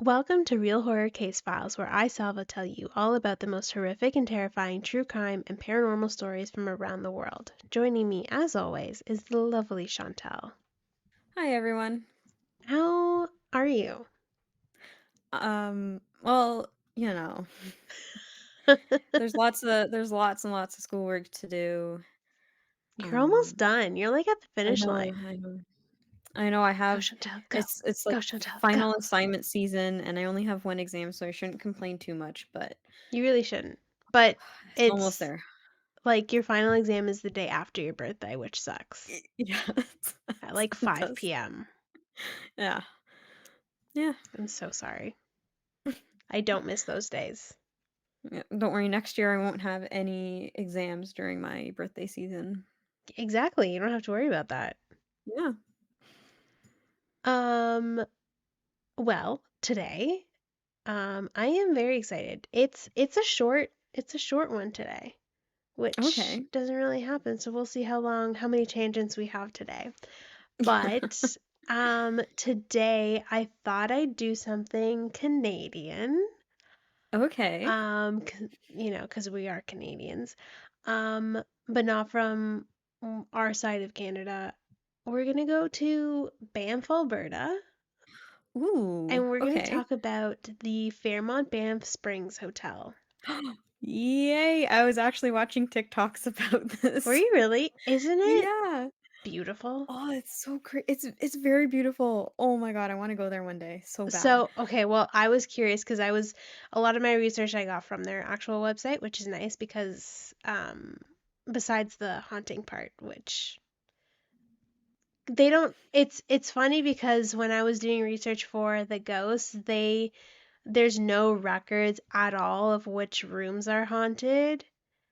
Welcome to Real Horror Case Files, where I, Salva, tell you all about the most horrific and terrifying true crime and paranormal stories from around the world. Joining me, as always, is the lovely Chantal. Hi everyone. How are you? Well, you know, there's lots and lots of schoolwork to do. You're almost Um, done. You're like at the I finish know, line. I know. I know I Go, have Chantal, go. it's Go, like Chantal, go. final assignment season and I only have one exam, so I shouldn't complain too much, but You really shouldn't. But it's almost it's there. like your final exam is the day after your birthday, which sucks. Yeah, At like it 5 does. p.m. Yeah. Yeah. I'm so sorry. I don't miss those days. Yeah. Don't worry, next year I won't have any exams during my birthday season. Exactly. You don't have to worry about that. Yeah. Um, well, today, I am very excited. It's a short one today, which Okay. doesn't really happen, so we'll see how many tangents we have today. But today I thought I'd do something Canadian. Okay. 'Cause we are Canadians. But not from our side of Canada. We're gonna go to Banff, Alberta. Ooh, And we're going to okay. talk about the Fairmont Banff Springs Hotel. Yay! I was actually watching TikToks about Were this. you really? Isn't it Yeah. beautiful? Oh, it's so great. It's very beautiful. Oh my God, I want to go there one day so bad. So, okay, well, I was curious because a lot of my research I got from their actual website, which is nice because, besides the haunting part, which they don't, it's funny because when I was doing research for the ghosts, there's no records at all of which rooms are haunted.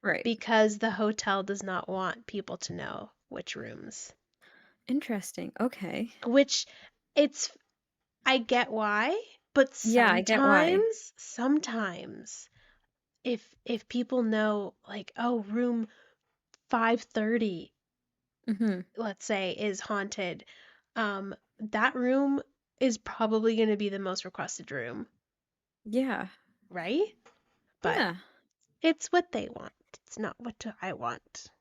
Right. Because the hotel does not want people to know which rooms. Interesting. Okay. Which it's I get why, but Yeah, I get why. sometimes if people know like, oh, room 530, Mm-hmm. let's say, is haunted, that room is probably going to be the most requested room, Yeah. right? But Yeah. it's what they want. It's not what I want.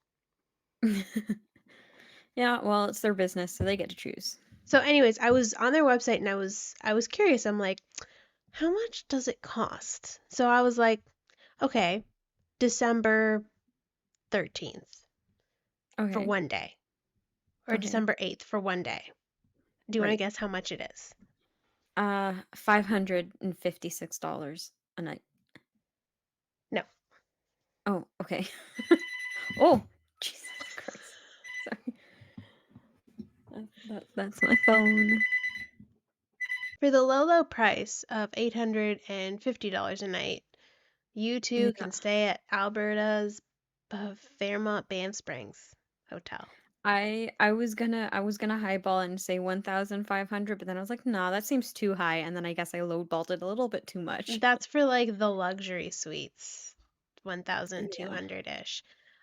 Yeah, well, it's their business, so they get to choose. So anyways, I was on their website and I was curious. I'm like, how much does it cost? So I was like, okay, December 13th for Okay. one day, or Okay. December 8th for one day. Do you want to Right. guess how much it is? $556 a night. No. Oh, okay. Oh, Jesus Christ. Sorry. That's my phone. For the low, low price of $850 a night, you too Yeah. can stay at Alberta's Fairmont Banff Springs Hotel. I was gonna highball and say 1,500, but then I was like, nah, that seems too high. And then I guess I lowballed it a little bit too much. That's for like the luxury suites, Yeah. 1,200-ish.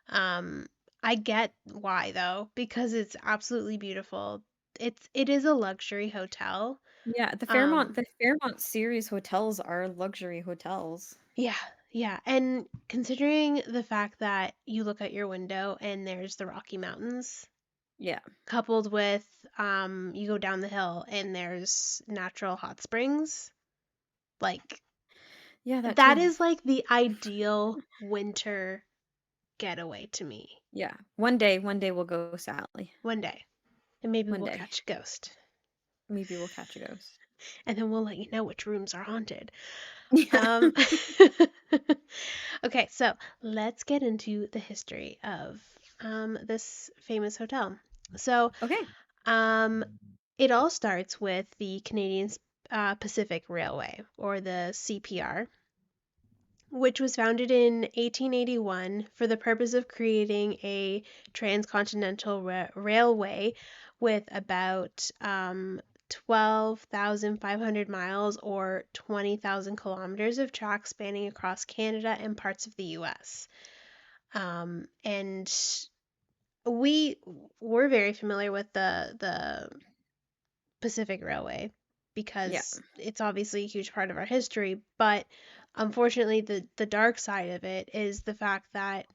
Um, I get why though, because it's absolutely beautiful. It is a luxury hotel. Yeah, the Fairmont Um, the Fairmont series hotels are luxury hotels. yeah, yeah. And considering the fact that you look out your window and there's the Rocky Mountains, Yeah. coupled with you go down the hill and there's natural hot springs, like Yeah, that that too. is like the ideal winter getaway to me. Yeah. One day we'll go Sally. One day. And maybe One we'll day. catch a ghost. Maybe we'll catch a ghost. And then we'll let you know which rooms are haunted. Yeah. Um, okay, so let's get into the history of this famous hotel. So, Okay. um, it all starts with the Canadian Pacific Railway, or the CPR, which was founded in 1881 for the purpose of creating a transcontinental railway with about 12,500 miles or 20,000 kilometers of track spanning across Canada and parts of the US. And we were very familiar with the Pacific Railway Yeah. because it's obviously a huge part of our history. But unfortunately, the dark side of it is the fact that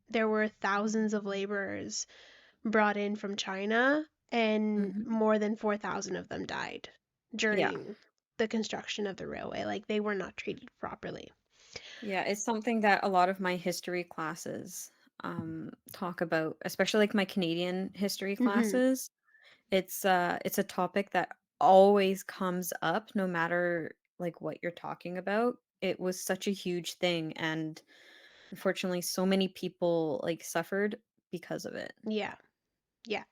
there were thousands of laborers brought in from China, and Mhm. more than 4,000 of them died Yeah. during the construction of the railway. Like they were not treated properly. Yeah, it's something that a lot of my history classes talk about, especially like my Canadian history Mhm. classes. It's a topic that always comes up no matter like what you're talking about. It was such a huge thing, and unfortunately so many people like suffered because of it. Yeah. Yeah.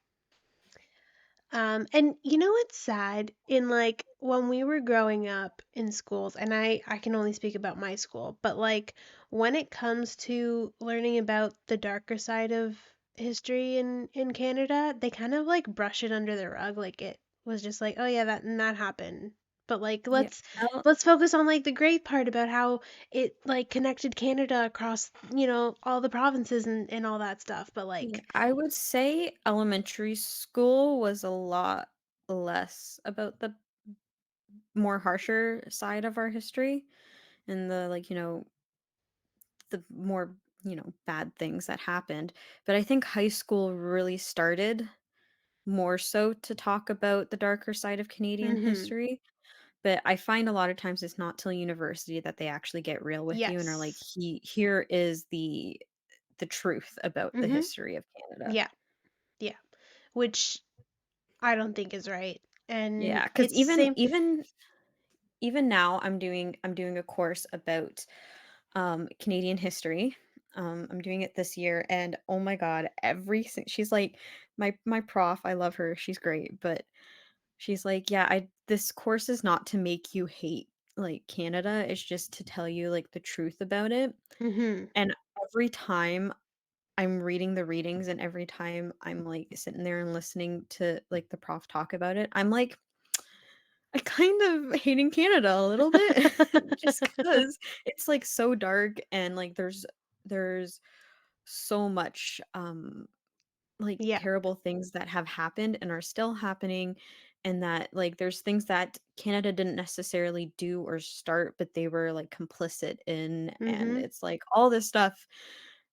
And you know what's sad? In like when we were growing up in schools, and I can only speak about my school, but like when it comes to learning about the darker side of history in Canada, they kind of like brush it under the rug, like it was just like, oh yeah, that happened. But like Yeah. let's focus on like the great part about how it like connected Canada across, all the provinces and all that stuff. But Yeah, like, I would say elementary school was a lot less about the more harsher side of our history and the like, the more, bad things that happened. But I think high school really started more so to talk about the darker side of Canadian mhm. history. But I find a lot of times it's not till university that they actually get real with you and are like, Yes. here is the truth about the Mhm. history of Canada. Yeah. Yeah. Which I don't think is right. And Yeah, because it's the same. even now I'm doing a course about Canadian history. I'm doing it this year, and oh my god, she's like my prof, I love her, she's great, but she's like, "Yeah, I this course is not to make you hate like Canada, it's just to tell you like the truth about it." Mhm. And every time I'm reading the readings and every time I'm like sitting there and listening to like the prof talk about it, I'm like I kind of hating Canada a little bit just because it's like so dark and like there's so much like Yeah. terrible things that have happened and are still happening, and that like there's things that Canada didn't necessarily do or start but they were like complicit in, and Mhm. it's like all this stuff.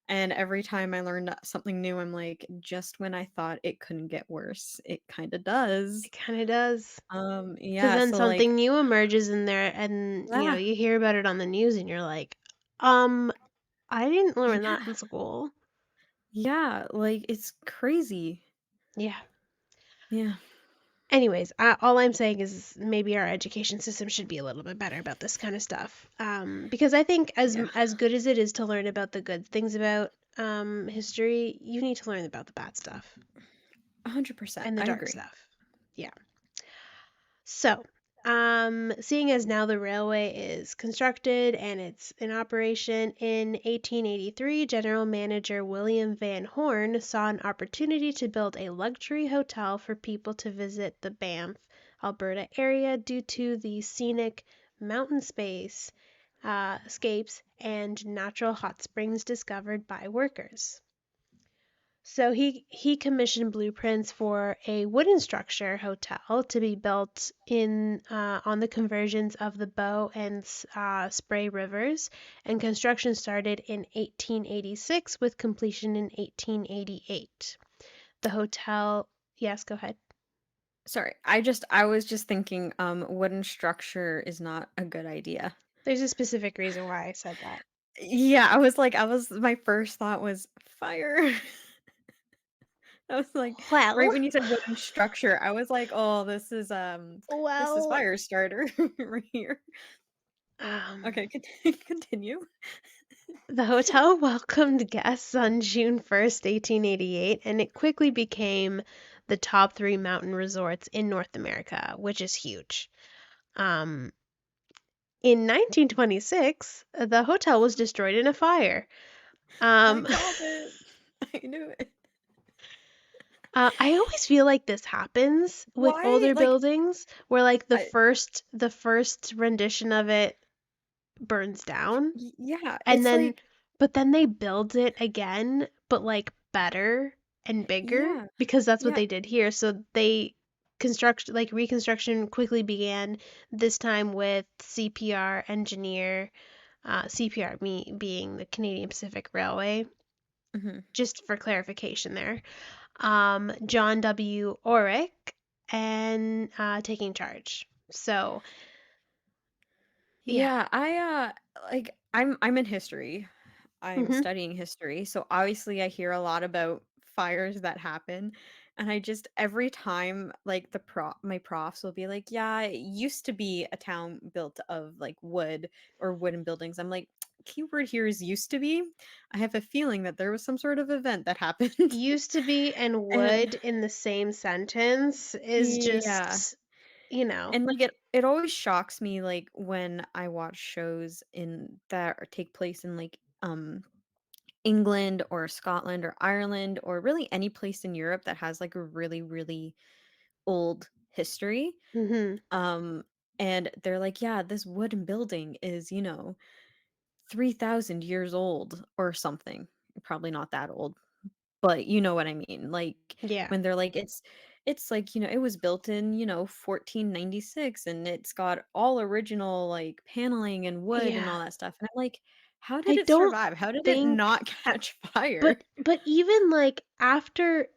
And every time I learn something new I'm like, just when I thought it couldn't get worse, it kind of does. It kind of does. Because Yeah, then so like something new emerges in there, and yeah. you hear about it on the news, and you're like, um, I didn't learn that Yeah. in school. Yeah, like, it's crazy. Yeah. Yeah. Anyways, all I'm saying is maybe our education system should be a little bit better about this kind of stuff. Because I think Yeah. as good as it is to learn about the good things about history, you need to learn about the bad stuff 100%. and the I dark agree. stuff. Yeah. So, seeing as now the railway is constructed and it's in operation, in 1883, General Manager William Van Horn saw an opportunity to build a luxury hotel for people to visit the Banff, Alberta area due to the scenic mountain scapes and natural hot springs discovered by workers. So he commissioned blueprints for a wooden structure hotel to be built in on the conversions of the Bow and Spray rivers, and construction started in 1886 with completion in 1888. The hotel, yes, go ahead. Sorry, I was just thinking, wooden structure is not a good idea. There's a specific reason why I said that. Yeah, my first thought was fire. I was like right Well, when you said wooden structure, I was like, "Oh, this is well, fire starter right here." um, Okay, continue. the hotel welcomed guests on June 1st, 1888, and it quickly became the top three mountain resorts in North America, which is huge. Um, in 1926, the hotel was destroyed in a fire. I Um, called it. I knew it. I always feel like this happens with Why? older Like, buildings, where like I the first rendition of it burns down, yeah, and it's then like but then they build it again, but like better and bigger yeah. because that's what Yeah, they did here. So they construction, like reconstruction, quickly began. This time with CPR engineer, CPR me being the Canadian Pacific Railway. Mhm. Just for clarification there. John W. Orrick and taking charge. So yeah. Yeah, I'm in history. I'm Hmm. studying history, so obviously I hear a lot about fires that happen, and I just every time like my profs will be like, "Yeah, it used to be a town built of like wood or wooden buildings." I'm like, keyword here is used to be. I have a feeling that there was some sort of event that happened. Used to be and And would in the same sentence is yeah. just, you know. And, like, it always shocks me, like, when I watch shows in that take place in, like, England or Scotland or Ireland or really any place in Europe that has, like, a really, really old history, Hmm. um, and they're like, "Yeah, this wooden building is, 3,000 years old," or something. Probably not that old, but you know what I mean, like, Yeah. when they're like, it's like, it was built in, 1496, and it's got all original, like, paneling and wood and Yeah. all that stuff, and I'm like, "How did I it don't survive? How did it think, not catch fire?" but even like after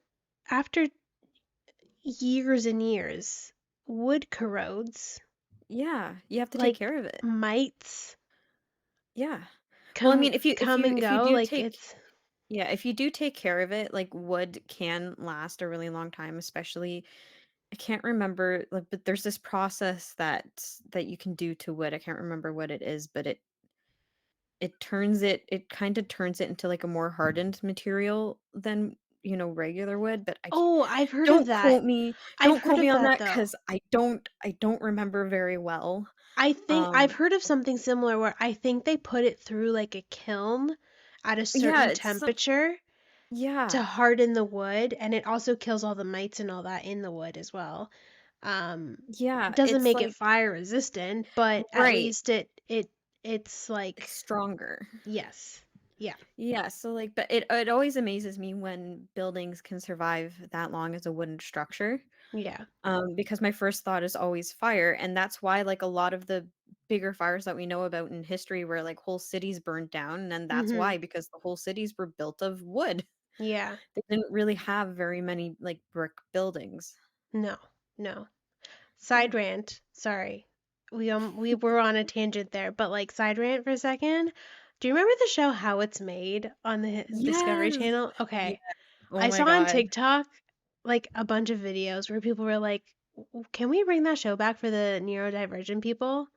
years and years, wood corrodes. Yeah, you have to take Like care of it. mites Yeah. Well, I come mean, if you if come you and if you go. do Like take it's yeah, if you do take care of it, like, wood can last a really long time, especially I can't remember, like, but there's this process that you can do to wood. I can't remember what it is, but it kinda turns it into, like, a more hardened material than, regular wood, but oh, I've heard of don't that. quote me I've don't heard quote of me on that that though. because I don't remember very well. I think I've Um, heard of something similar where I think they put it through like a kiln at a yeah, certain it's some temperature to yeah, harden the wood, and it also kills all the mites and all that in the wood as well. Um, yeah, doesn't it's make it like fire resistant, but at right, least it's like it's stronger. yes. Yeah. Yeah, so, like but it always amazes me when buildings can survive that long as a wooden structure. Yeah. Because my first thought is always fire, and that's why, like, a lot of the bigger fires that we know about in history where, like, whole cities burned down, and that's Mhm. why, because the whole cities were built of wood. Yeah. They didn't really have very many, like, brick buildings. No. No. Yeah. Side rant. Sorry. We were on a tangent there, but like side rant for a second. Do you remember the show How It's Made on the Discovery Yes! Channel? Yeah. Okay. Oh I my saw on god. TikTok like a bunch of videos where people were like, "Can we bring that show back for the neurodivergent people?"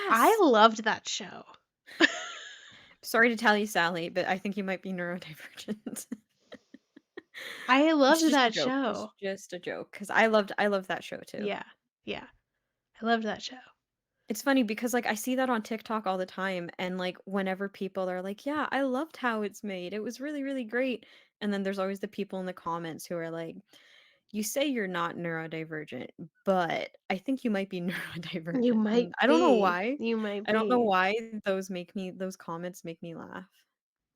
I Yes! loved that show. Sorry to tell you, Sally, but I think you might be neurodivergent. I It's loved just a that joke. It's show. just a joke. Because I loved that show too. Yeah. Yeah. I loved that show. It's funny because, like, I see that on TikTok all the time, and, like, whenever people are like, "Yeah, I loved how it's made. It was really, really great." And then there's always the people in the comments who are like, "You say you're not neurodivergent, but I think you might be You neurodivergent." might And I don't know be. why. You might I don't know be. why those comments make me laugh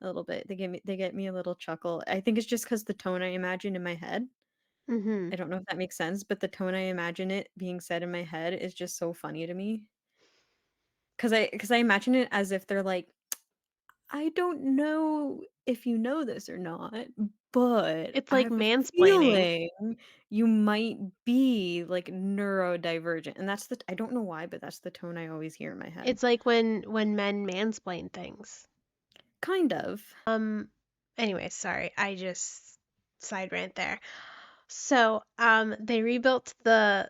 a little bit. They get me a little chuckle. I think it's just because the tone I imagine in my head. Mhm. I don't know if that makes sense, but the tone I imagine it being said in my head is just so funny to me. Cause I imagine it as if they're like, "I don't know if you know this or not, but It's I like have a mansplaining. feeling you might be, like, neurodivergent," and that's the I don't know why, but that's the tone I always hear in my head. It's like when men mansplain things. Kind of. Um, anyway, sorry, I just side rant there. So, they rebuilt the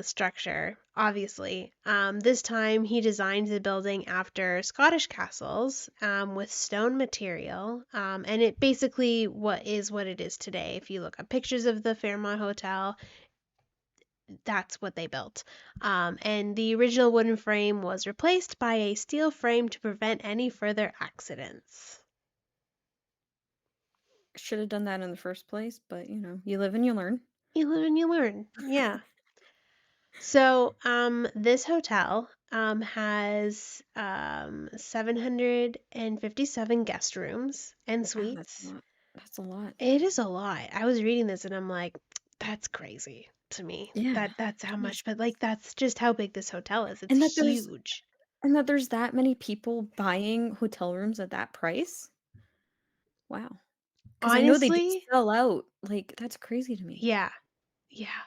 structure, obviously. This time he designed the building after Scottish castles, with stone material. And it basically what it is today. If you look at pictures of the Fairmont Hotel, that's what they built. And the original wooden frame was replaced by a steel frame to prevent any further accidents. Should have done that in the first place, but, you live and you learn. You live and you learn. Yeah. So, this hotel has 757 guest rooms and Wow, that's a suites. lot. That's a lot. It is a lot. I was reading this and I'm like, that's crazy. to me. Yeah. That's how Jeez. much, but like that's just how big this hotel is. It's And that there's huge. and that there's that many people buying hotel rooms at that price? Wow. 'Cause I know they do Honestly, sell out, like, that's crazy to me. yeah. Yeah,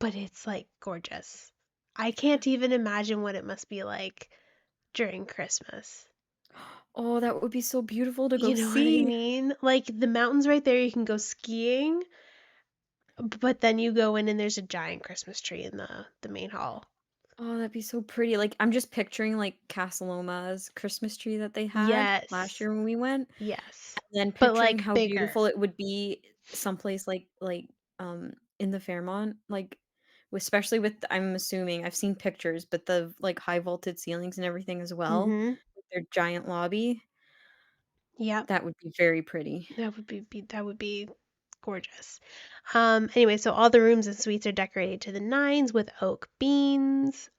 but it's like gorgeous. I can't even imagine what it must be like during Christmas. Oh, that would be so beautiful to You go know what I see. mean? Like the mountains right there, you can go skiing, but then you go in and there's a giant Christmas tree in the main hall. Oh, that'd be so pretty, like, I'm just picturing, like, Casa Loma's Christmas tree that they had last Yes. year when we went, Yes. and then But picturing like how bigger. beautiful it would be someplace in the Fairmont, like, especially with I'm assuming I've seen pictures, but the, like, high vaulted ceilings and everything as well, Mhm. with their giant lobby, Yep. that would be very pretty. That would be gorgeous. Anyway, so all the rooms and suites are decorated to the nines with oak beams,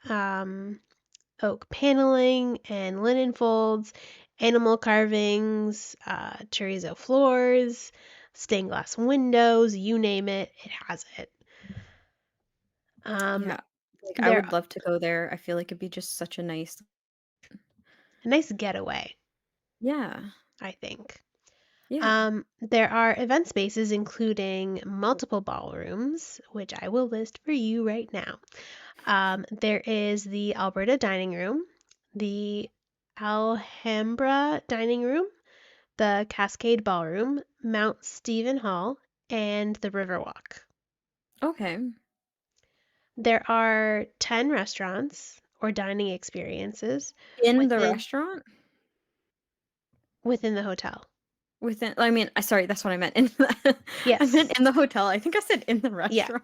oak paneling and linen folds, animal carvings, chorizo floors, stained glass windows, you name it, it has it. Um, Yeah, like, I they're would love to go there, I feel like it'd be just such a nice. a nice getaway, Yeah, I think. yeah. There are event spaces including multiple ballrooms, which I will list for you right now. There is the Alberta dining room, the Alhambra dining room, the Cascade Ballroom, Mount Stephen Hall, and the Riverwalk. Okay. There are 10 restaurants or dining experiences In the within restaurant? within the hotel. Within I mean, I sorry, that's what I meant, in the I meant Yes. in the hotel, I think I said in the Yeah. restaurant.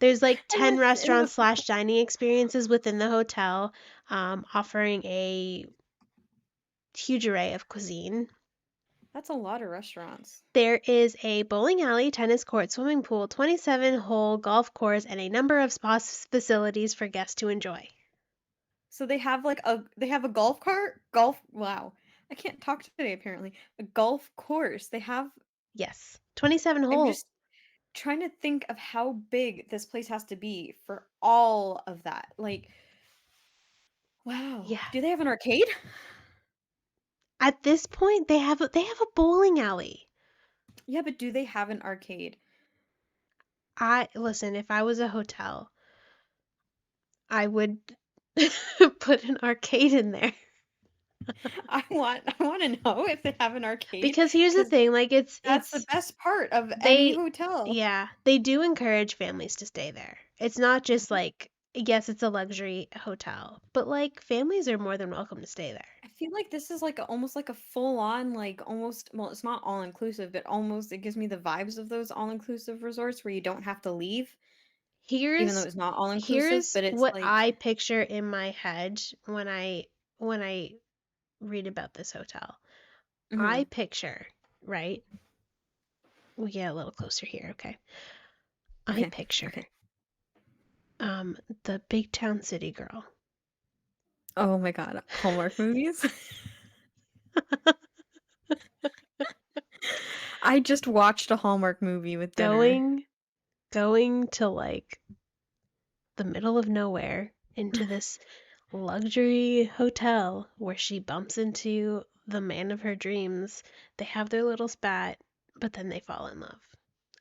There's like I 10 meant in the restaurants slash hotel. dining experiences within the hotel, offering a huge array of cuisine. That's a lot of restaurants. There is a bowling alley, tennis court, swimming pool, 27-hole golf course, and a number of spa facilities for guests to enjoy. So they have a golf cart? Golf wow. I can't talk today apparently. A golf course. They have Yes, 27 I'm hole. just trying to think of how big this place has to be for all of that. Like, wow. Yeah. Do they have an arcade? At this point, they have a bowling alley. Yeah, but do they have an arcade? I listen, if I was a hotel, I would put an arcade in there. I want to know if they have an arcade Because here's the cuz thing, like that's the best part of any they hotel. yeah, they do encourage families to stay there. It's not just like yes, it's a luxury hotel, but like families are more than welcome to stay there. I feel like this is like almost like a full on like almost well it's not all inclusive but almost it gives me the vibes of those all inclusive resorts where you don't have to leave even though Here's it's not all inclusive here's but it's what like I picture in my head when I read about this hotel. I mhm, picture, right? We get a little closer here, okay? I okay picture okay um the big town city girl oh my god Hallmark movies. I just watched a Hallmark movie with dinner. going going to like the middle of nowhere into this luxury hotel where she bumps into the man of her dreams. They have their little spat, but then they fall in love.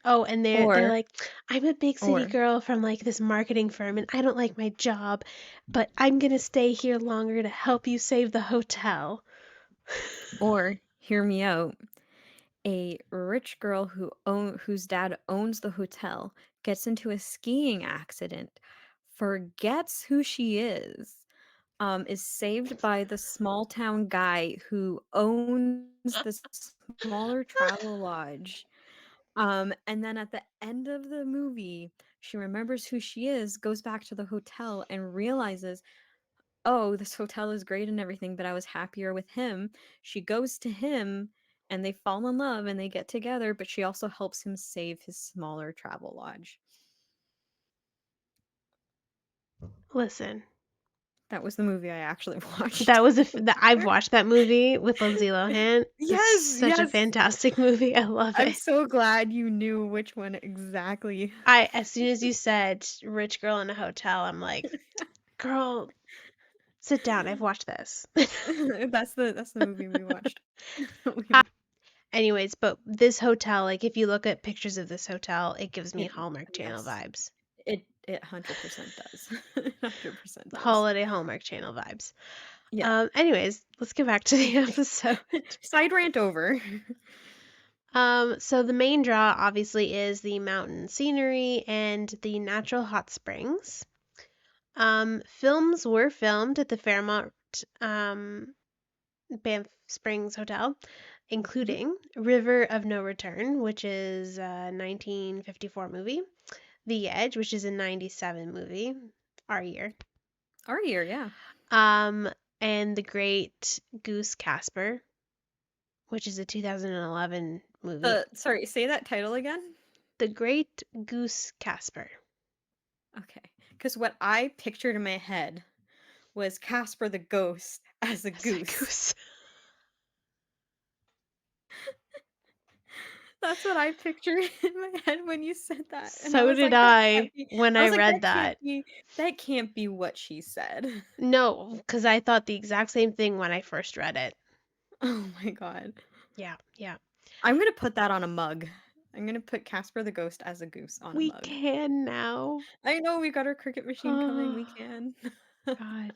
Oh, and they're or like, I'm a big city or girl from like this marketing firm and I don't like my job, but I'm gonna stay here longer to help you save the hotel. or hear me out. A rich girl whose dad owns the hotel gets into a skiing accident, forgets who she is saved by the small town guy who owns the smaller travel lodge. And then at the end of the movie, she remembers who she is, goes back to the hotel, and realizes, oh, this hotel is great and everything, but I was happier with him. She goes to him and they fall in love and they get together, but she also helps him save his smaller travel lodge. Listen, That was the movie I actually That watched. was I've watched that movie with Lindsay Lohan. It's Yes, such a yes. fantastic movie. I love I'm it. so glad you knew which one exactly. As soon as you said rich girl in a hotel, I'm like, girl, sit down. I've watched this. That's the movie we watched. Uh, Anyways, but this hotel, like if you look at pictures of this hotel, it gives me It Hallmark Channel yes. vibes. It 100% does. 100% does. Holiday Hallmark Channel vibes. Yeah. Anyways, let's get back to the episode. Side rant over. So the main draw obviously is the mountain scenery and the natural hot springs. Films were filmed at the Fairmont Banff Springs Hotel, Mhm. including River of No Return, which is a 1954 movie, The Edge, which is a 97 movie, our year, Our year, yeah. um, and The Great Goose Casper, which is a 2011 movie. Sorry, say that title again? The Great Goose Casper. Okay. Because what I pictured in my head was Casper the ghost as a As a goose. goose. That's what I pictured in my head when you said that. And I So was did like, that can't I be. when I I was like, read that. that can't be what she said. No, because I thought the exact same thing when I first read it. Oh my god. Yeah, yeah. I'm gonna put that on a mug. I'm gonna put Casper the ghost as a goose on a We mug. can now. I know we got our cricket machine coming. Oh, We can. God.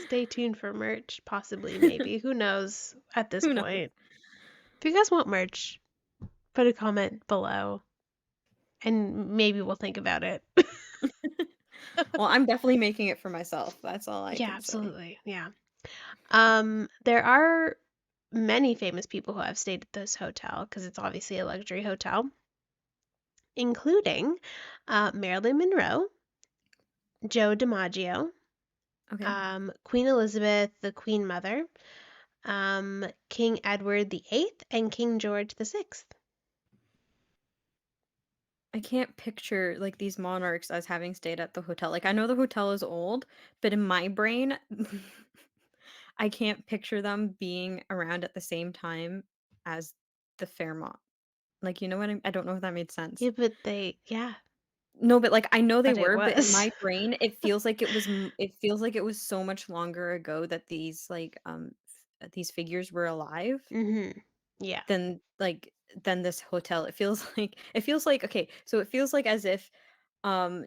Stay tuned for merch, possibly, maybe. Who knows at this Who knows? point? If you guys want merch, put a comment below and maybe we'll think about it. Well, I'm definitely making it for myself. That's all I Yeah, can say. absolutely. Yeah. There are many famous people who have stayed at this hotel because it's obviously a luxury hotel, including Marilyn Monroe, Joe DiMaggio, Okay. Queen Elizabeth, the Queen Mother, King Edward VIII, and King George VI. I can't picture like these monarchs as having stayed at the hotel. Like I know the hotel is old, but in my brain I can't picture them being around at the same time as the Fairmont. Like you know what I don't know if that made sense. Yeah, but yeah, No, but like I know they but it were, but in was. my brain it feels like it feels like it was so much longer ago that these like these figures were alive Mm-hmm. Yeah. than like than this hotel. It feels like okay, so it feels like as if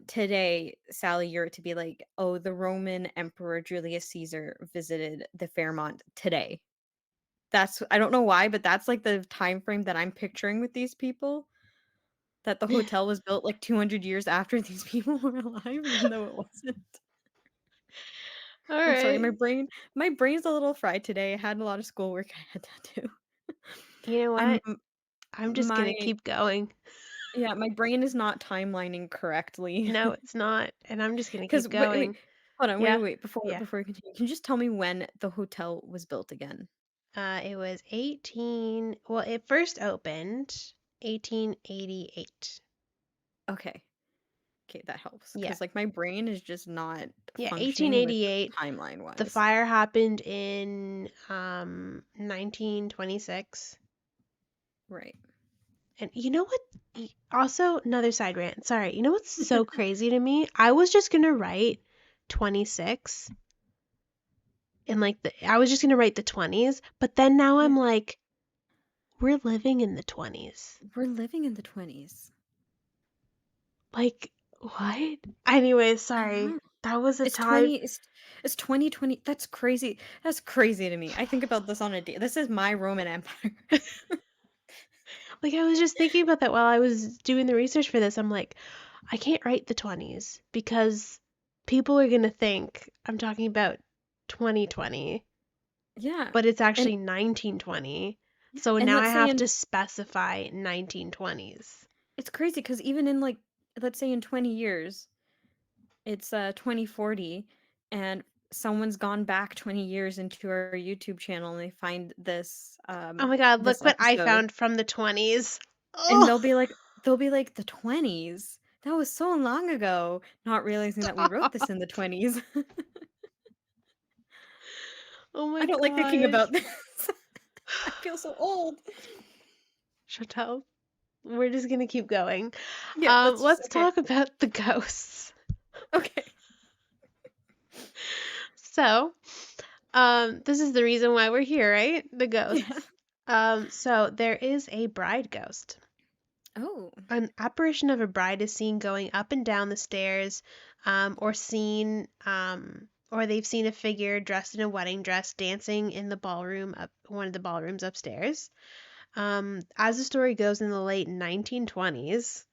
today, Sally, you're to be like, oh, the Roman Emperor Julius Caesar visited the Fairmont today. That's I don't know why, but that's like the time frame that I'm picturing with these people. That the hotel was built like 200 years after these people were alive, even though it wasn't. All I'm sorry, right. my brain's a little fried today. I had a lot of schoolwork I had to do. You know I'm what? I'm just my gonna keep going. yeah, my brain is not timelining correctly. No, it's not. And I'm just gonna Because keep going. hold on, Yeah. before Yeah. we continue, can you just tell me when the hotel was built again? It was well, it first opened 1888. Okay, okay, that helps. Yeah. Because like my brain is just not Yeah, functioning with 1888. timeline The wise. fire happened in 1926. Right. And you know what? Also, another side rant. Sorry. You know what's so crazy to me? I was just gonna write 26 and I was just gonna write the 20s, but then now Yeah, I'm like, we're living in the 20s. we're living in the 20s. Like, what? Anyways, I sorry. know. That was a It's time. 20 it's 2020. That's crazy. That's crazy to me. I think about this on a day. This is my Roman Empire. Like, I was just thinking about that while I was doing the research for this. I'm like, I can't write the 20s because people are gonna think I'm talking about 2020, Yeah. but it's And actually 1920. So and now I let's say have in to specify 1920s. it's crazy because even in like let's say in 20 years it's 2040 and someone's gone back 20 years into our YouTube channel and they find Oh my God, this look what I episode found from the 20s. and Oh, they'll be like the 20s. That was so long ago, not realizing that we wrote stop. this in the 20s. Oh my I don't like thinking about gosh. this. I feel so old. Chantal, we're just gonna keep going. Yeah, let's just Let's okay. talk about the ghosts. Okay. So, this is the reason why we're here, right? The Yeah. ghosts. So there is a bride ghost. Oh. An apparition of a bride is seen going up and down the stairs, or they've seen a figure dressed in a wedding dress dancing in the ballroom up one of the ballrooms upstairs. As the story goes, in the late 1920s,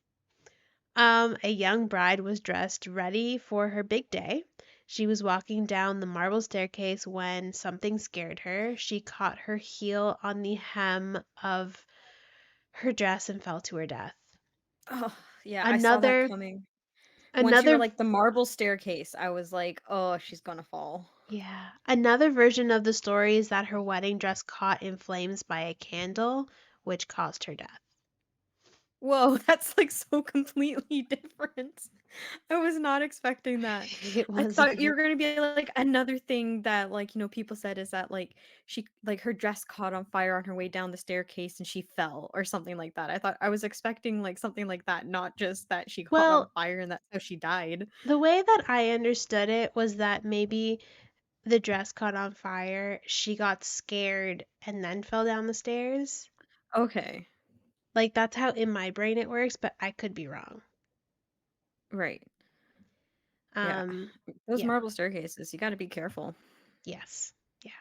a young bride was dressed ready for her big day. She was walking down the marble staircase when something scared her. She caught her heel on the hem of her dress and fell to her death. Oh, yeah, I saw that Another coming. Once you were another like the marble staircase, I was like, "Oh, she's gonna fall." another version of the story is that her wedding dress caught in flames by a candle, which caused her death. Whoa, that's like so completely different. I was not expecting that. It I thought you wasn't. were gonna be like another thing that like, people said is that like she like her dress caught on fire on her way down the staircase and she fell or something like that. I was expecting like something like that, not just that she caught on Well, fire and that's how she died. the way that I understood it was that maybe the dress caught on fire, she got scared and then fell down the stairs. Okay. Like that's how in my brain it works, but I could be wrong. Right. Yeah. Um, Those yeah, marble staircases, you got to be careful. yes. Yeah.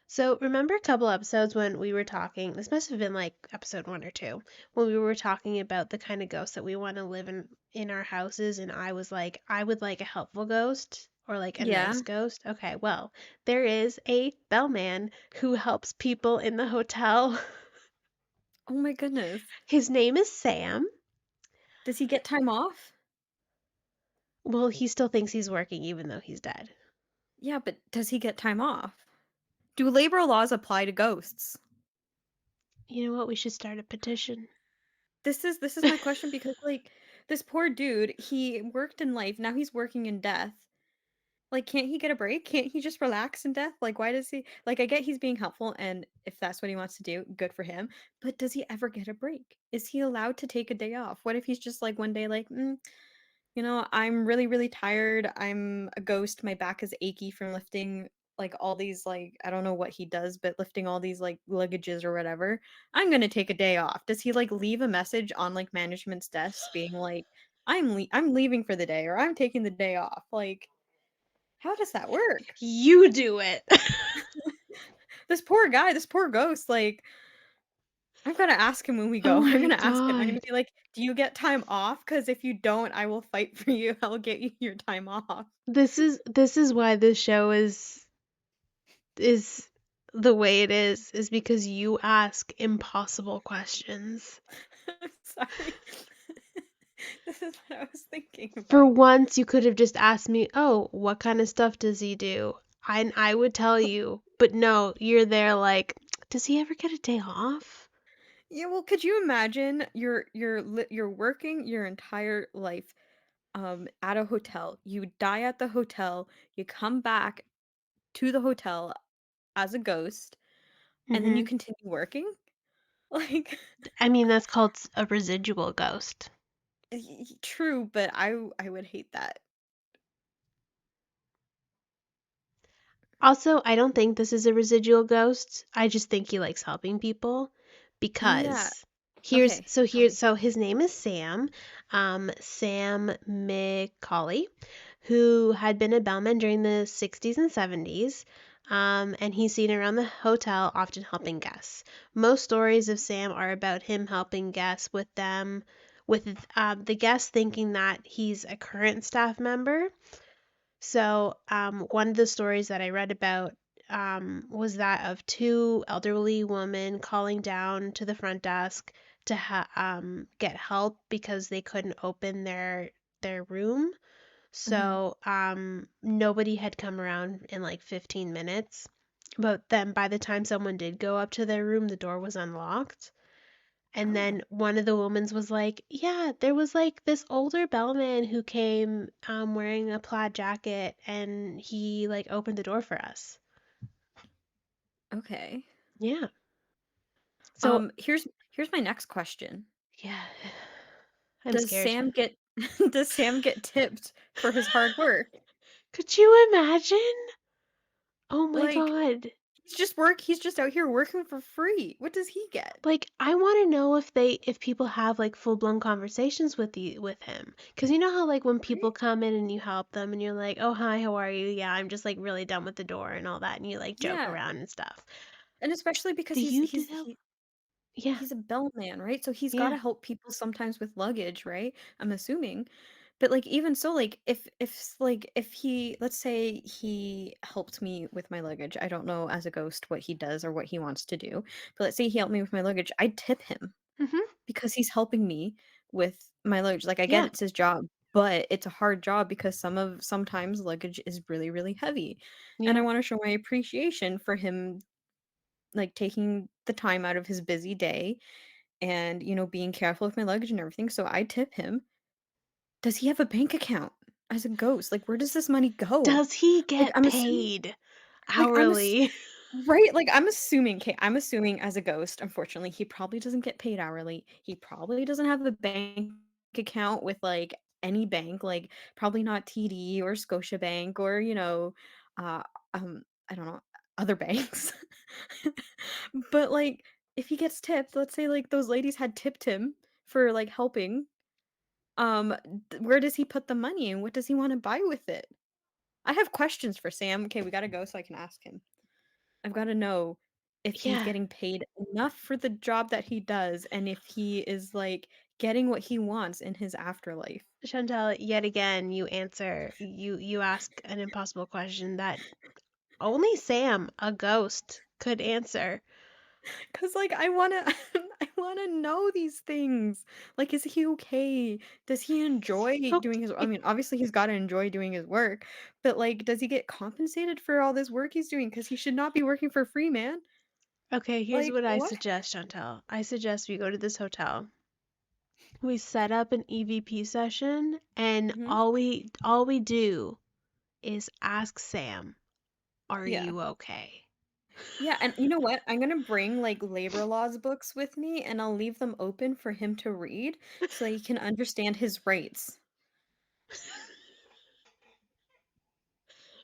So remember a couple episodes when we were talking, this must have been like episode 1 or 2, when we were talking about the kind of ghosts that we want to live in our houses, and I was like, I would like a helpful ghost or like a nice Yeah. ghost. Okay, well, there is a bellman who helps people in the hotel. Oh my goodness. His name is Sam. Does he get time off? Well, he still thinks he's working even though he's dead. Yeah, but does he get time off? Do labor laws apply to ghosts? You know what? We should start a petition. This is my question because like this poor dude, he worked in life, now he's working in death. Like can't he get a break? Can't he just relax in death? Like why does he like I get he's being helpful and if that's what he wants to do, good for him. But does he ever get a break? Is he allowed to take a day off? What if he's just like one day like, I'm really, really tired. I'm a ghost. My back is achy from lifting like all these like I don't know what he does, but lifting all these like luggages or whatever. I'm gonna take a day off. Does he like leave a message on like management's desk being like, I'm leaving for the day or I'm taking the day off? Like, how does that work? You do it. This poor guy, this poor ghost, like I'm gonna ask him when we go. Oh I'm my gonna ask him. I'm gonna god. be like, "Do you get time off? Because if you don't, I will fight for you. I'll get you your time off." This is why this show is the way it is because you ask impossible questions. I'm sorry. This is what I was thinking For about. once, you could have just asked me, "Oh, what kind of stuff does he do?" And I would tell you. But no, you're there like, "Does he ever get a day off?" Yeah, well, could you imagine you're working your entire life at a hotel. You die at the hotel, you come back to the hotel as a ghost, and then you Mhm. continue working? Like I mean, that's called a residual ghost. true, but I would hate that. Also, I don't think this is a residual ghost. I just think he likes helping people Yeah. because Okay, tell me. so his name is Sam, Sam McCauley, who had been a bellman during the 60s and 70s. And he's seen around the hotel, often helping guests. Most stories of Sam are about him helping guests with the guests thinking that he's a current staff member. So, one of the stories that I read about was that of two elderly women calling down to the front desk to get help because they couldn't open their room. Mhm. So, nobody had come around in like 15 minutes. But then by the time someone did go up to their room, the door was unlocked. And Oh. then one of the women's was like, "Yeah, there was like this older bellman who came wearing a plaid jacket and he like opened the door for us." Okay. Yeah. So, Here's my next question. yeah, I'm Does scared. Sam get does Sam get tipped for his hard work? Could you imagine? Oh my Like, God. he's just out here working for free. What does he get? Like, I want to know if people have like full-blown conversations with him. 'Cause you know how like when people Right? come in and you help them and you're like, "Oh, hi, how are you? Yeah, I'm just like really done with the door and all that." And you like joke Yeah, around and stuff. and especially because Do you do that? Yeah. he's a bellman, right? So he's Yeah. gotta help people sometimes with luggage, right? I'm assuming. But, like, even so, like, if he let's say he helped me with my luggage, I don't know as a ghost what he does or what he wants to do, but let's say he helped me with my luggage, I'd tip him Mhm. because he's helping me with my luggage. Like, I get Yeah. it's his job, but it's a hard job because sometimes luggage is really, really heavy, and I Yeah. wanna show my appreciation for him, like, taking the time out of his busy day and, being careful with my luggage and everything, so I tip him. Does he have a bank account as a ghost? Like, where does this money go? Does he Like, get I'm assuming paid like, hourly? right? Like, I'm assuming as a ghost, unfortunately, he probably doesn't get paid hourly. He probably doesn't have a bank account with, like, any bank, like, probably not TD or Scotiabank or, uh, I don't know, other banks. But, like, if he gets tipped, let's say, like, those ladies had tipped him for, like, helping, um, where does he put the money and what does he wanna buy with it? I have questions for Sam. Okay, we gotta go so I can ask him. I've gotta know if he's Yeah. getting paid enough for the job that he does and if he is, like, getting what he wants in his afterlife. Chantal, yet again, you ask an impossible question that only Sam, a ghost, could answer. 'Cause, like, I wanna I wanna know these things. Like, is he okay? Does he enjoy doing his I Okay. mean, obviously, he's gotta enjoy doing his work, but, like, does he get compensated for all this work he's doing? Because he should not be working for free, man. Okay, here's Like, what I what? suggest, Chantal. I suggest we go to this hotel. We set up an EVP session and Mhm. all we do is ask Sam, "Are Yeah. you okay?" Yeah, and you know what? I'm gonna bring, like, labor laws books with me, and I'll leave them open for him to read so he can understand his rights.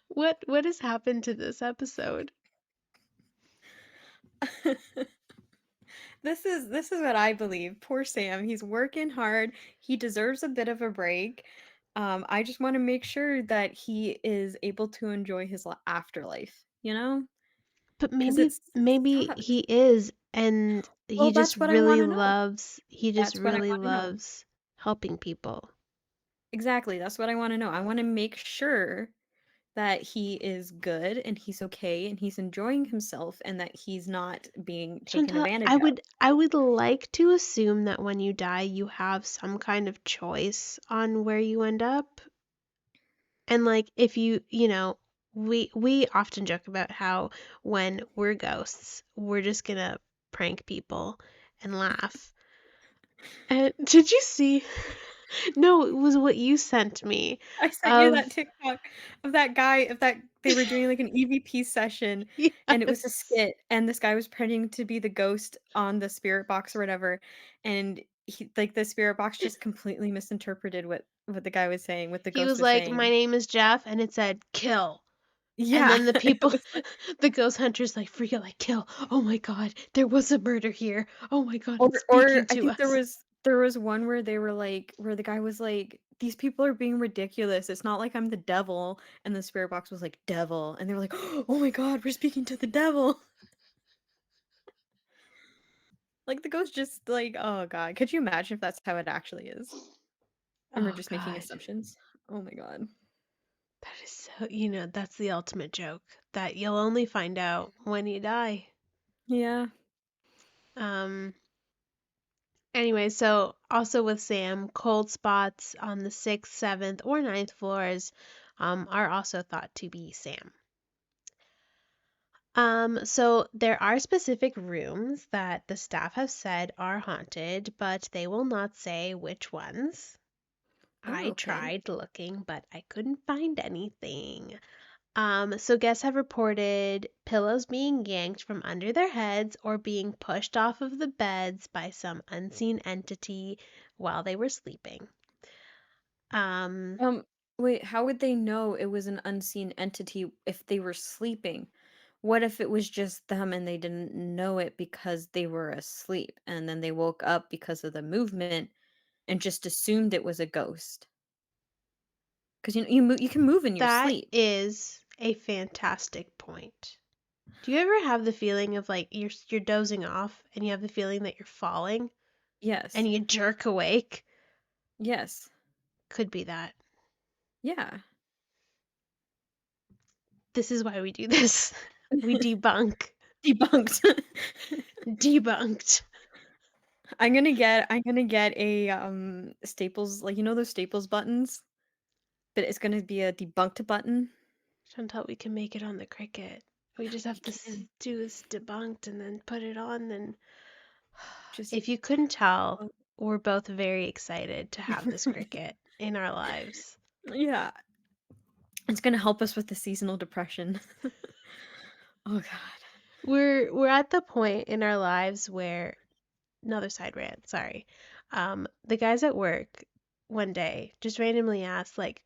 What has happened to this episode? This is what I believe. Poor Sam, he's working hard. He deserves a bit of a break. I just want to make sure that he is able to enjoy his afterlife, But because it maybe sucks. he is and Well, that's what I want to know. he just That's what I really want to know. loves helping people. Exactly. That's what I want to know. I want to make sure that he is good and he's okay and he's enjoying himself and that he's not being taken Chantal, advantage of. I would like to assume that when you die, you have some kind of choice on where you end up. And like if we often joke about how when we're ghosts, we're just gonna prank people and laugh. And did you see? No, it was what you sent me I sent you that of TikTok of that guy of that they were doing, like, an EVP session, and it was a yes. skit, and this guy was pretending to be the ghost on the spirit box or whatever, and the spirit box just completely misinterpreted what the guy was saying, what the He ghost was was like, "My saying. name is Jeff," and it said kill. And Yeah, then the it people, was like the ghost hunters like freak out like kill. Oh my God, there was a murder here. Oh my God, or it's or speaking I to think us. there was one where they were like where the guy was like, "These people are being ridiculous. It's not like I'm the devil." And the spirit box was like, "Devil." And they were like, "Oh my god, we're speaking to the devil." Like the ghost just like, oh god. Could you imagine if that's how it actually is? And we're Oh just making God. assumptions? Oh my god. That is so, that's the ultimate joke that you'll only find out when you die. Yeah. Um, anyway, so also with Sam, cold spots on the sixth, seventh, or ninth floors are also thought to be Sam. So there are specific rooms that the staff have said are haunted, but they will not say which ones. Oh, I okay. tried looking, but I couldn't find anything. So guests have reported pillows being yanked from under their heads or being pushed off of the beds by some unseen entity while they were sleeping. Um, Um, Wait, how would they know it was an unseen entity if they were sleeping? What if it was just them and they didn't know it because they were asleep and then they woke up because of the movement and just assumed it was a ghost? Because you can move in your that sleep. is a fantastic point. Do you ever have the feeling of like you're dozing off and you have the feeling that you're falling Yes. and you jerk awake? Yes. Could be that. Yeah. This is why we do this. We debunk. Debunked. Debunked. I'm gonna get a Staples, like those Staples buttons, but it's gonna be a debunked button. Chantal, we can make it on the cricket. We just We have to can do this debunked and then put it on. And just if you couldn't tell, oh. we're both very excited to have this cricket in our lives. Yeah, it's gonna help us with the seasonal depression. Oh god. We're at the point in our lives where another side rant, sorry. The guys at work one day just randomly asked, like,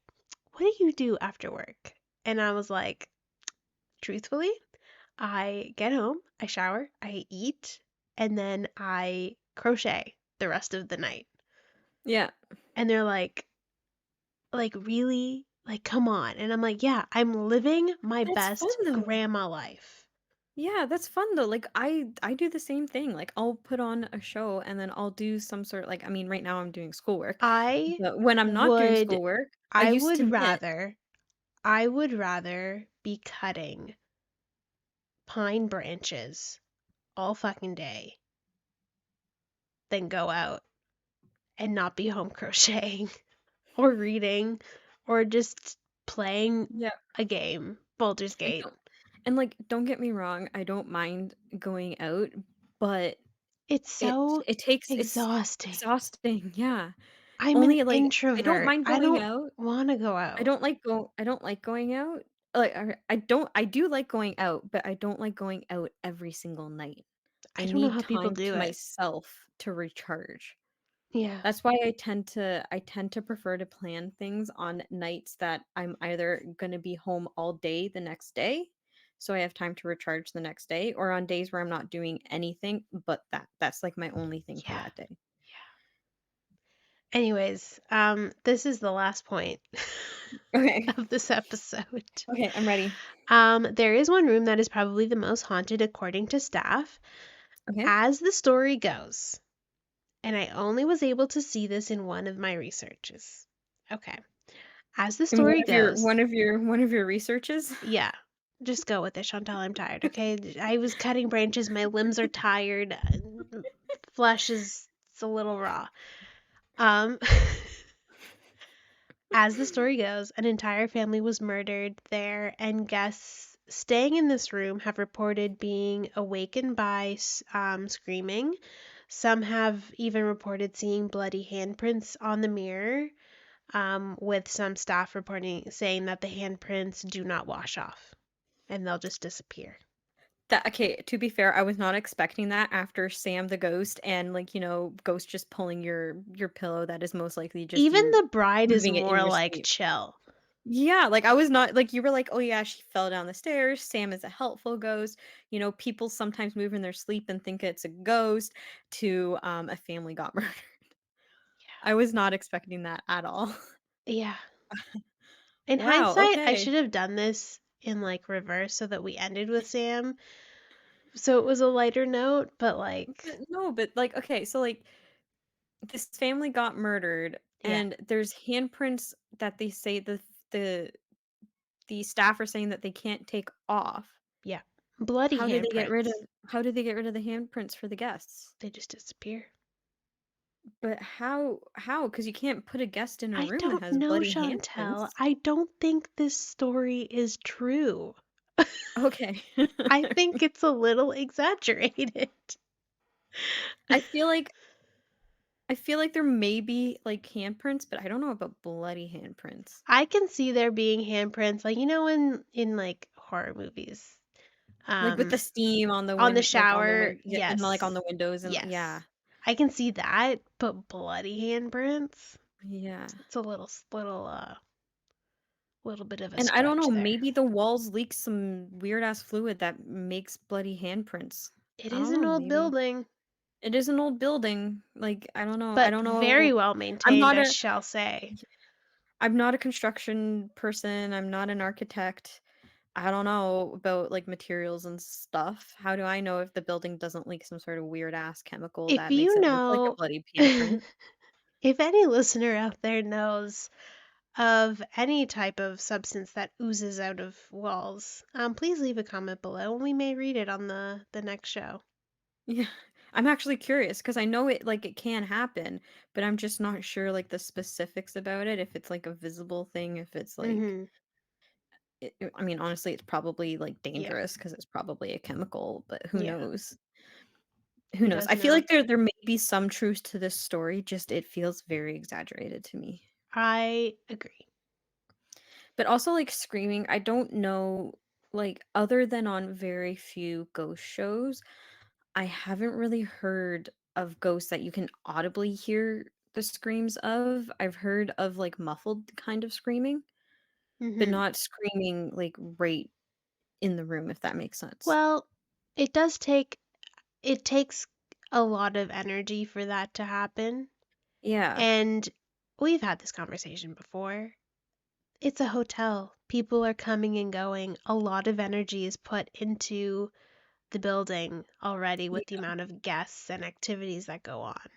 what do you do after work? And I was like, truthfully, I get home, I shower, I eat, and then I crochet the rest of the night. Yeah, And they're like, really? Like, come on. And I'm like, yeah, I'm living my that's fun best though. grandma life. Yeah, that's fun though. Like I do the same thing. Like I'll put on a show and then I'll do some sort, like, I mean, right now I'm doing schoolwork, I but when I'm not doing would schoolwork, I I used to would knit. rather I would rather be cutting pine branches all fucking day than go out and not be home crocheting or reading or just playing Yeah. a game, Baldur's And Gate. don't and like don't get me wrong, I don't mind going out, but It's it so it's exhausting. exhausting. Yeah. I'm an Only like I don't introvert. mind I going don't out. want to go out. I don't like going out. Like I do like going out, but I don't like going out every single night. I I don't know need how people time do to it. myself to recharge. Yeah. That's why I tend to prefer to plan things on nights that I'm either gonna be home all day the next day, so I have time to recharge the next day, or on days where I'm not doing anything, but that's like my only thing for Yeah. that day. Yeah. Anyways, this is the last point Okay. of this episode. Okay, I'm ready. There is one room that is probably the most haunted according to staff. Okay. As the story goes, and I only was able to see this in one of my researches. Okay. As the And story goes, one of your researches? yeah, just go with it, Chantal. I'm tired, okay? I was cutting branches. My limbs are tired. Flesh is it's a little raw. Um, as the story goes, an entire family was murdered there, and guests staying in this room have reported being awakened by screaming. Some have even reported seeing bloody handprints on the mirror, with some staff reporting saying that the handprints do not wash off and they'll just disappear. That okay, to be fair, I was not expecting that after Sam the ghost and ghost just pulling your pillow, that is most likely just Even you the bride is moving it in more your like sleep. chill. Yeah, like, I was not like, you were like, "Oh, yeah, she fell down the stairs, Sam is a helpful ghost." People sometimes move in their sleep and think it's a ghost, to, a family got murdered. I was not expecting that at all. Yeah. In Wow, hindsight, I okay. should have done this in like reverse so that we ended with Sam. So it was a lighter note, but like, But no, but, like, okay, so, like, this family got murdered, yeah, and there's handprints that they say the the staff are saying that they can't take off. yeah. Bloody handprints. How do they get rid of the handprints for the guests? They just disappear. But how? Because you can't put a guest in a I room that don't has know, bloody Chantel. handprints. I don't think this story is true. Okay. I think it's a little exaggerated. I feel like I feel like there may be, like, handprints, but I don't know about bloody handprints. I can see there being handprints, like, in, like, horror movies, Like, with the um, steam on the on the like, on the shower, yeah, and, like, on yes. the windows and yeah. Yes. I can see that, but bloody handprints? Yeah. It's a little bit of a And I don't know, stretch there. maybe the walls leak some weird ass fluid that makes bloody handprints. It I is don't an know, old maybe. building, It is an old building, like, I don't know I but don't very know. well I'm maintained, not I a shall say. I'm not a construction person, I'm not an architect. I don't know about, like, materials and stuff. How do I know if the building doesn't leak some sort of weird ass chemical If that makes you it look like a know bloody handprint? if any listener out there knows of any type of substance that oozes out of walls, please leave a comment below and we may read it on the next show. Yeah. I'm actually curious because I know it like, it can happen, but I'm just not sure, like, the specifics about it, if it's, like, a visible thing, if it's, like Mhm. I mean, honestly, it's probably, like, Yeah. dangerous because it's probably a chemical, but who Yeah. knows? Who Who knows? does I feel know? like there may be some truth to this story, just it feels very exaggerated to me. I agree. But also, like, screaming, I don't know, like, other than on very few ghost shows, I haven't really heard of ghosts that you can audibly hear the screams of. I've heard of, like, muffled kind of screaming, but Mhm. not screaming, like, right in the room, if that makes sense. Well, it takes a lot of energy for that to happen, Yeah. and we've had this conversation before. It's a hotel. People are coming and going. A lot of energy is put into the building already with the Yeah. amount of guests and activities that go on.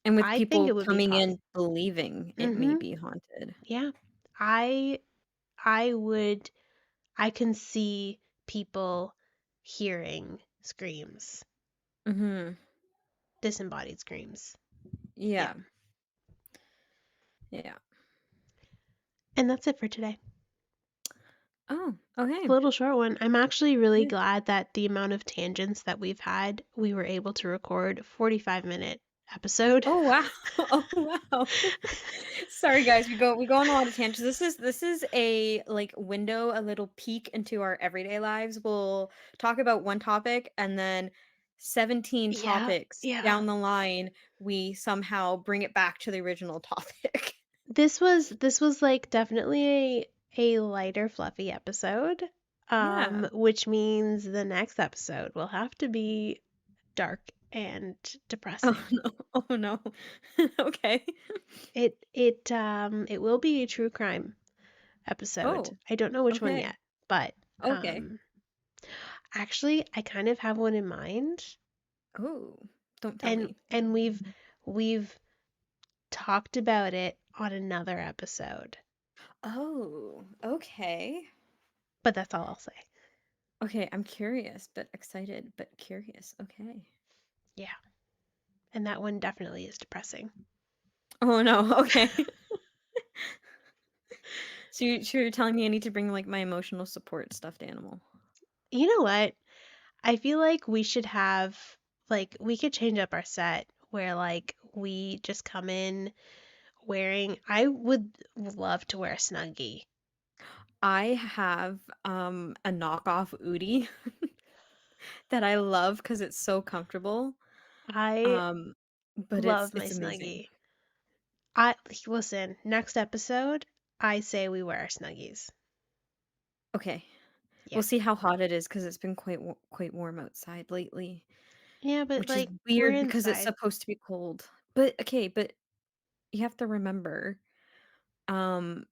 And with I think it people would be coming possible. in believing it may Mhm. be haunted. Yeah. I I would I can see people hearing screams, Mhm. disembodied screams. Yeah. Yeah. Yeah. And that's it for today. Oh, It's okay. a little short one. I'm actually really Yeah. glad that the amount of tangents that we've had, we were able to record a 45-minute episode. Oh, wow. Oh, wow. Sorry, guys, we go on a lot of tangents. This is a, like, window, a little peek into our everyday lives. We'll talk about one topic, and then 17 Yeah, topics yeah. down the line, we somehow bring it back to the original topic. This was like definitely a lighter, fluffy episode. Yeah. Which means the next episode will have to be dark and Oh, depressing. no. Oh, no. Okay. It will be a true crime episode. Oh, I don't know which one okay. yet, but Okay. actually I kind of have one in mind, Oh, don't tell and me. we've talked about it on another episode, Oh, okay. but that's all I'll say. Okay, I'm curious, but excited, but curious. Okay. Yeah, and that one definitely is depressing. Oh no, okay. So you're telling me I need to bring like my emotional support stuffed animal. You know what? I feel like we should have, like, we could change up our set where, like, we just come in wearing, I would love to wear a Snuggie. I have a knockoff Udi that I love because it's so comfortable. I Um, but love my it's amazing. Snuggie. I listen, next episode, I say we wear our Snuggies. Okay. Yeah. We'll see how hot it is because it's been quite warm outside lately, Yeah, but which is like we're weird because it's inside. supposed to be cold. But okay, but you have to remember, um,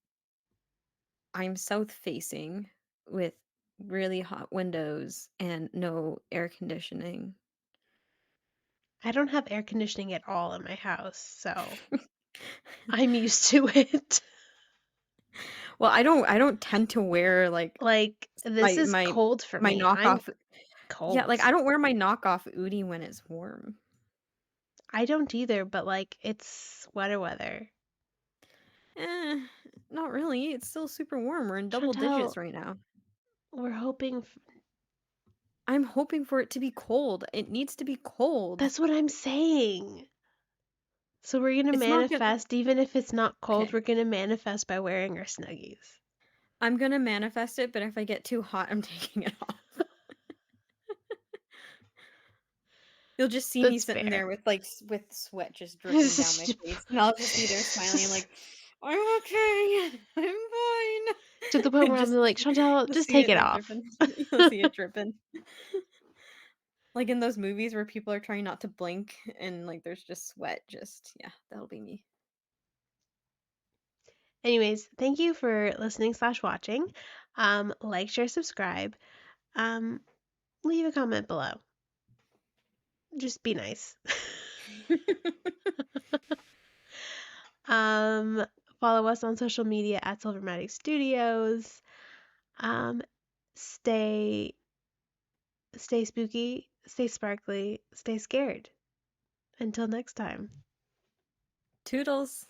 I'm south facing with really hot windows and no air conditioning. I don't have air conditioning at all in my house, so I'm used to it. Well, I don't tend to wear like Like this my is my cold for my me. I'm knockoff. Yeah, like cold. I don't wear my knockoff Udi when it's warm. I don't either, but like it's sweater weather. Eh, not really. It's still super warm. We're in double digits Chantal, right now. we're hoping I'm hoping for it to be cold. It needs to be cold. that's what I'm saying. So we're gonna It's not gonna manifest, even if it's not cold, okay. we're gonna manifest by wearing our Snuggies. I'm gonna manifest it, but if I get too hot, I'm taking it off. You'll just see me That's sitting fair. there with, like, with sweat just dripping down my face, and I'll just be there smiling and like, "I'm okay. I'm fine." To the point And where I'm just like, Chantal, you'll just see take it, it like, off. dripping. You'll see it dripping. Like in those movies where people are trying not to blink and, like, there's just sweat, just yeah, that'll be me. Anyways, thank you for listening slash watching. Like, share, subscribe. Um, leave a comment below. Just be nice. um, follow us on social media at Silvermatic Studios. Um, stay stay spooky, stay sparkly, stay scared. Until next time. Toodles.